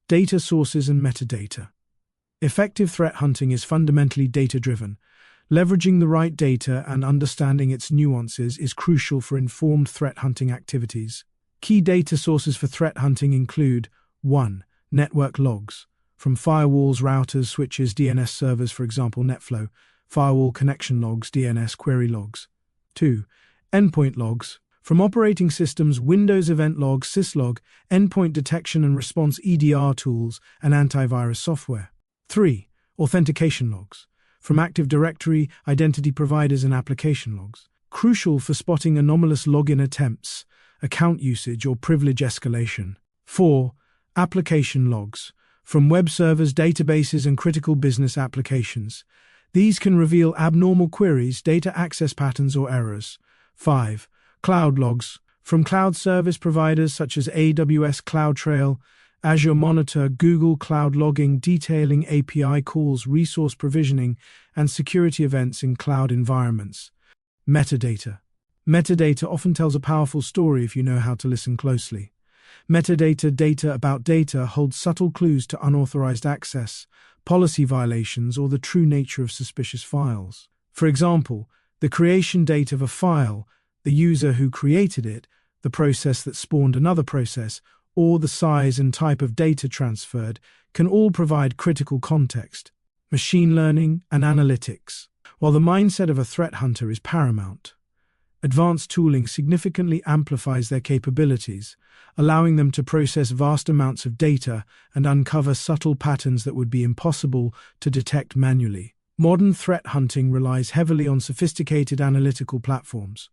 Data sources and metadata. Effective threat hunting is fundamentally data-driven. Leveraging the right data and understanding its nuances is crucial for informed threat hunting activities. Key data sources for threat hunting include 1. Network logs. From firewalls, routers, switches, DNS servers, for example, NetFlow, firewall connection logs, DNS query logs. 2. Endpoint logs. From operating systems, Windows event log, syslog, endpoint detection and response EDR tools, and antivirus software. 3. Authentication logs. From Active Directory, identity providers, and application logs. Crucial for spotting anomalous login attempts, account usage, or privilege escalation. 4. Application logs. From web servers, databases, and critical business applications. These can reveal abnormal queries, data access patterns, or errors. 5. Cloud logs. From cloud service providers such as AWS CloudTrail, Azure Monitor, Google Cloud Logging, detailing API calls, resource provisioning, and security events in cloud environments. Metadata. Metadata often tells a powerful story if you know how to listen closely. Metadata data about data holds subtle clues to unauthorized access, policy violations, or the true nature of suspicious files. For example, the creation date of a file, the user who created it, the process that spawned another process, or the size and type of data transferred can all provide critical context. Machine learning and analytics. While the mindset of a threat hunter is paramount, advanced tooling significantly amplifies their capabilities, allowing them to process vast amounts of data and uncover subtle patterns that would be impossible to detect manually. Modern threat hunting relies heavily on sophisticated analytical platforms.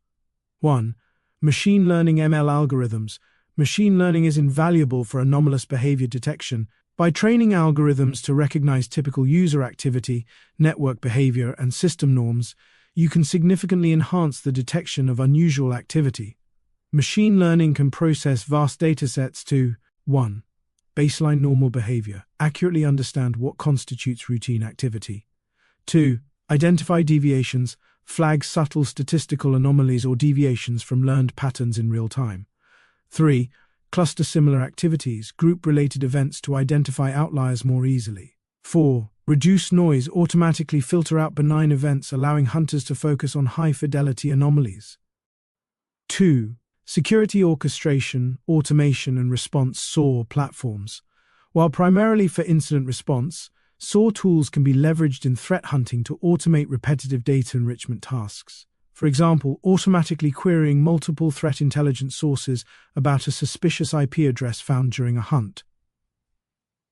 1. Machine learning (ML) algorithms. Machine learning is invaluable for anomalous behavior detection. By training algorithms to recognize typical user activity, network behavior, and system norms, you can significantly enhance the detection of unusual activity. Machine learning can process vast datasets to 1. Baseline normal behavior, accurately understand what constitutes routine activity. 2. Identify deviations, flag subtle statistical anomalies or deviations from learned patterns in real time. 3. Cluster similar activities, group related events to identify outliers more easily. 4. Reduce noise, automatically filter out benign events, allowing hunters to focus on high-fidelity anomalies. 2. Security orchestration, automation, and response (SOAR) platforms. While primarily for incident response, SOAR tools can be leveraged in threat hunting to automate repetitive data enrichment tasks. For example, automatically querying multiple threat intelligence sources about a suspicious IP address found during a hunt.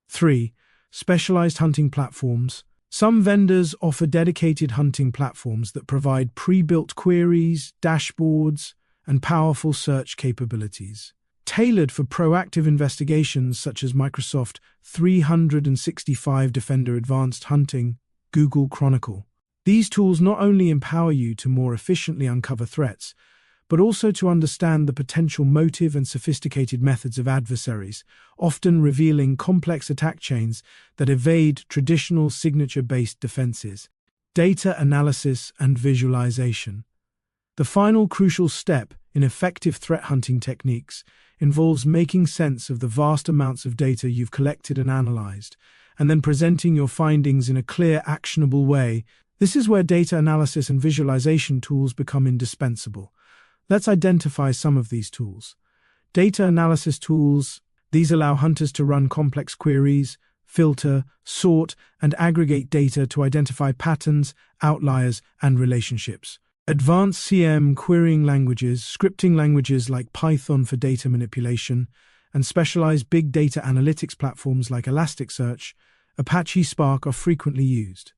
3. Specialized hunting platforms. Some vendors offer dedicated hunting platforms that provide pre-built queries, dashboards, and powerful search capabilities. Tailored for proactive investigations such as Microsoft 365 Defender Advanced Hunting, Google Chronicle. These tools not only empower you to more efficiently uncover threats, but also to understand the potential motive and sophisticated methods of adversaries, often revealing complex attack chains that evade traditional signature-based defenses. Data analysis and visualization. The final crucial step in effective threat hunting techniques involves making sense of the vast amounts of data you've collected and analyzed, and then presenting your findings in a clear, actionable way. This is where data analysis and visualization tools become indispensable. Let's identify some of these tools. Data analysis tools. These allow hunters to run complex queries, filter, sort, and aggregate data to identify patterns, outliers, and relationships. Advanced CM querying languages, scripting languages like Python for data manipulation, and specialized big data analytics platforms like Elasticsearch, Apache Spark are frequently used.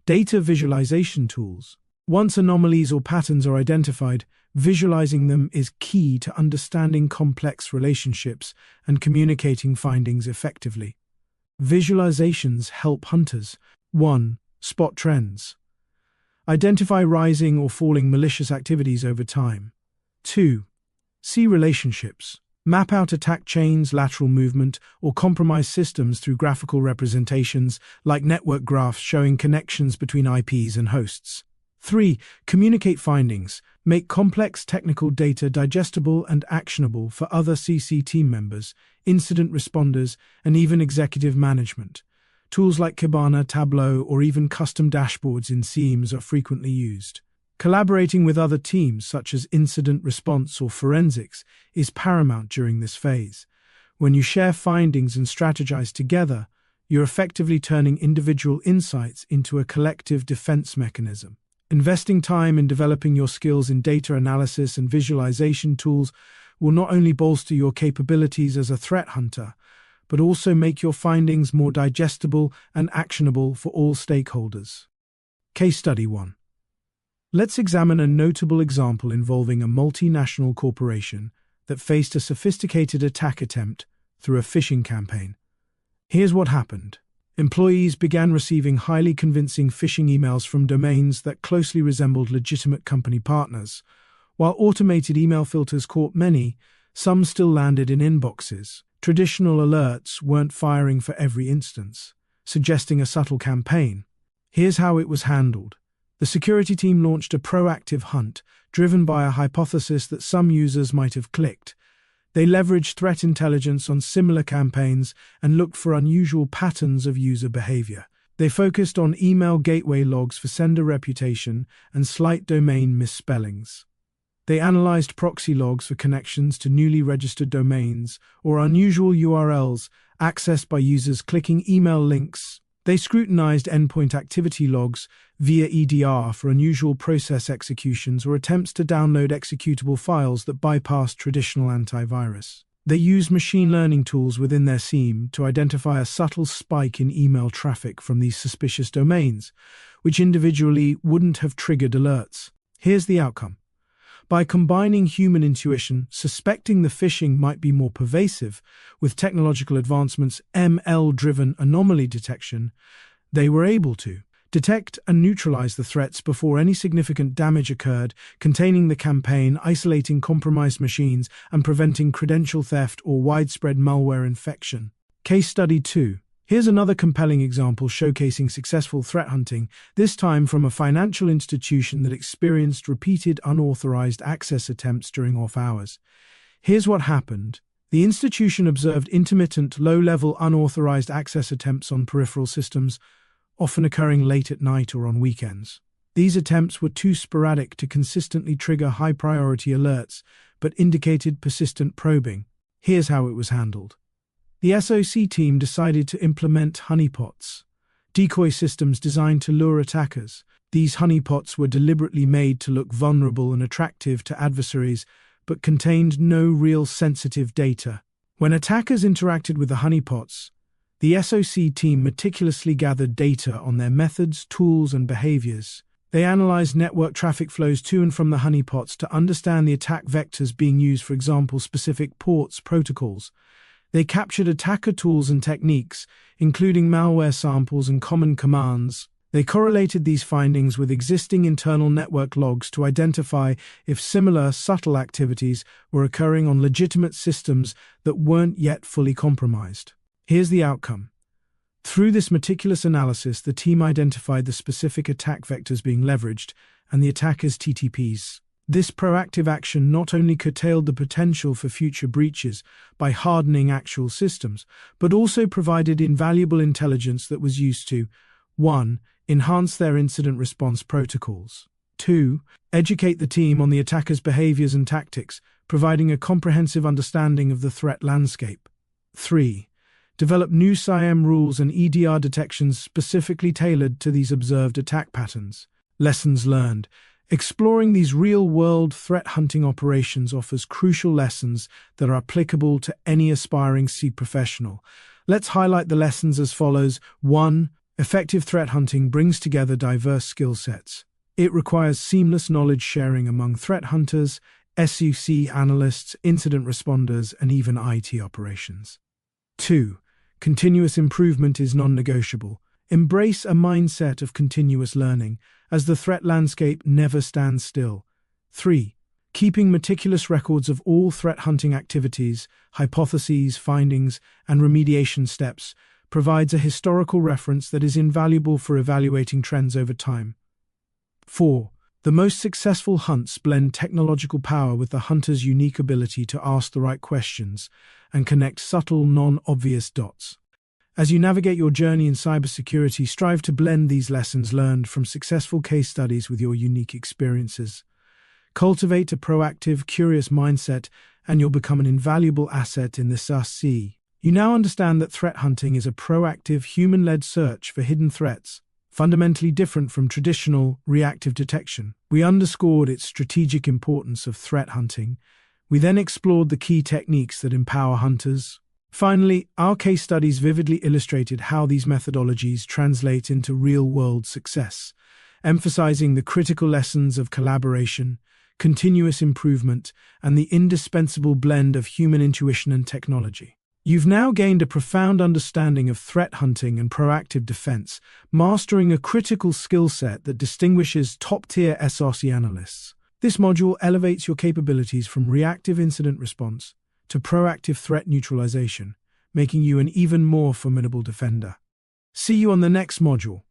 Data visualization tools. Once anomalies or patterns are identified, visualizing them is key to understanding complex relationships and communicating findings effectively. Visualizations help hunters. 1. Spot trends. Identify rising or falling malicious activities over time. 2. See relationships. Map out attack chains, lateral movement, or compromised systems through graphical representations like network graphs showing connections between IPs and hosts. 3. Communicate findings. Make complex technical data digestible and actionable for other CC team members, incident responders, and even executive management. Tools like Kibana, Tableau, or even custom dashboards in Teams are frequently used. Collaborating with other teams, such as incident response or forensics, is paramount during this phase. When you share findings and strategize together, you're effectively turning individual insights into a collective defense mechanism. Investing time in developing your skills in data analysis and visualization tools will not only bolster your capabilities as a threat hunter, but also make your findings more digestible and actionable for all stakeholders. Case Study 1. Let's examine a notable example involving a multinational corporation that faced a sophisticated attack attempt through a phishing campaign. Here's what happened. Employees began receiving highly convincing phishing emails from domains that closely resembled legitimate company partners. While automated email filters caught many, some still landed in inboxes. Traditional alerts weren't firing for every instance, suggesting a subtle campaign. Here's how it was handled. The security team launched a proactive hunt, driven by a hypothesis that some users might have clicked. They leveraged threat intelligence on similar campaigns and looked for unusual patterns of user behavior. They focused on email gateway logs for sender reputation and slight domain misspellings. They analyzed proxy logs for connections to newly registered domains or unusual URLs accessed by users clicking email links. They scrutinized endpoint activity logs via EDR for unusual process executions or attempts to download executable files that bypassed traditional antivirus. They used machine learning tools within their SIEM to identify a subtle spike in email traffic from these suspicious domains, which individually wouldn't have triggered alerts. Here's the outcome. By combining human intuition, suspecting the phishing might be more pervasive, with technological advancements, ML-driven anomaly detection, they were able to detect and neutralize the threats before any significant damage occurred, containing the campaign, isolating compromised machines, and preventing credential theft or widespread malware infection. Case Study 2. Here's another compelling example showcasing successful threat hunting, this time from a financial institution that experienced repeated unauthorized access attempts during off hours. Here's what happened. The institution observed intermittent, low-level unauthorized access attempts on peripheral systems, often occurring late at night or on weekends. These attempts were too sporadic to consistently trigger high-priority alerts, but indicated persistent probing. Here's how it was handled. The SOC team decided to implement honeypots, decoy systems designed to lure attackers. These honeypots were deliberately made to look vulnerable and attractive to adversaries, but contained no real sensitive data. When attackers interacted with the honeypots, the SOC team meticulously gathered data on their methods, tools, and behaviors. They analyzed network traffic flows to and from the honeypots to understand the attack vectors being used, for example, specific ports, protocols. They captured attacker tools and techniques, including malware samples and common commands. They correlated these findings with existing internal network logs to identify if similar, subtle activities were occurring on legitimate systems that weren't yet fully compromised. Here's the outcome. Through this meticulous analysis, the team identified the specific attack vectors being leveraged and the attackers' TTPs. This proactive action not only curtailed the potential for future breaches by hardening actual systems, but also provided invaluable intelligence that was used to 1. Enhance their incident response protocols. 2. Educate the team on the attacker's behaviors and tactics, providing a comprehensive understanding of the threat landscape. 3. Develop new SIEM rules and EDR detections specifically tailored to these observed attack patterns. Lessons learned. Exploring these real-world threat hunting operations offers crucial lessons that are applicable to any aspiring C professional. Let's highlight the lessons as follows. 1. Effective threat hunting brings together diverse skill sets. It requires seamless knowledge sharing among threat hunters, SOC analysts, incident responders, and even IT operations. 2. Continuous improvement is non-negotiable. Embrace a mindset of continuous learning, as the threat landscape never stands still. 3. Keeping meticulous records of all threat hunting activities, hypotheses, findings, and remediation steps provides a historical reference that is invaluable for evaluating trends over time. 4. The most successful hunts blend technological power with the hunter's unique ability to ask the right questions and connect subtle, non-obvious dots. As you navigate your journey in cybersecurity, strive to blend these lessons learned from successful case studies with your unique experiences. Cultivate a proactive, curious mindset, and you'll become an invaluable asset in this sea. You now understand that threat hunting is a proactive, human-led search for hidden threats, fundamentally different from traditional, reactive detection. We underscored its strategic importance of threat hunting. We then explored the key techniques that empower hunters. Finally, our case studies vividly illustrated how these methodologies translate into real-world success, emphasizing the critical lessons of collaboration, continuous improvement, and the indispensable blend of human intuition and technology. You've now gained a profound understanding of threat hunting and proactive defense, mastering a critical skill set that distinguishes top-tier SOC analysts. This module elevates your capabilities from reactive incident response to proactive threat neutralization, making you an even more formidable defender. See you on the next module.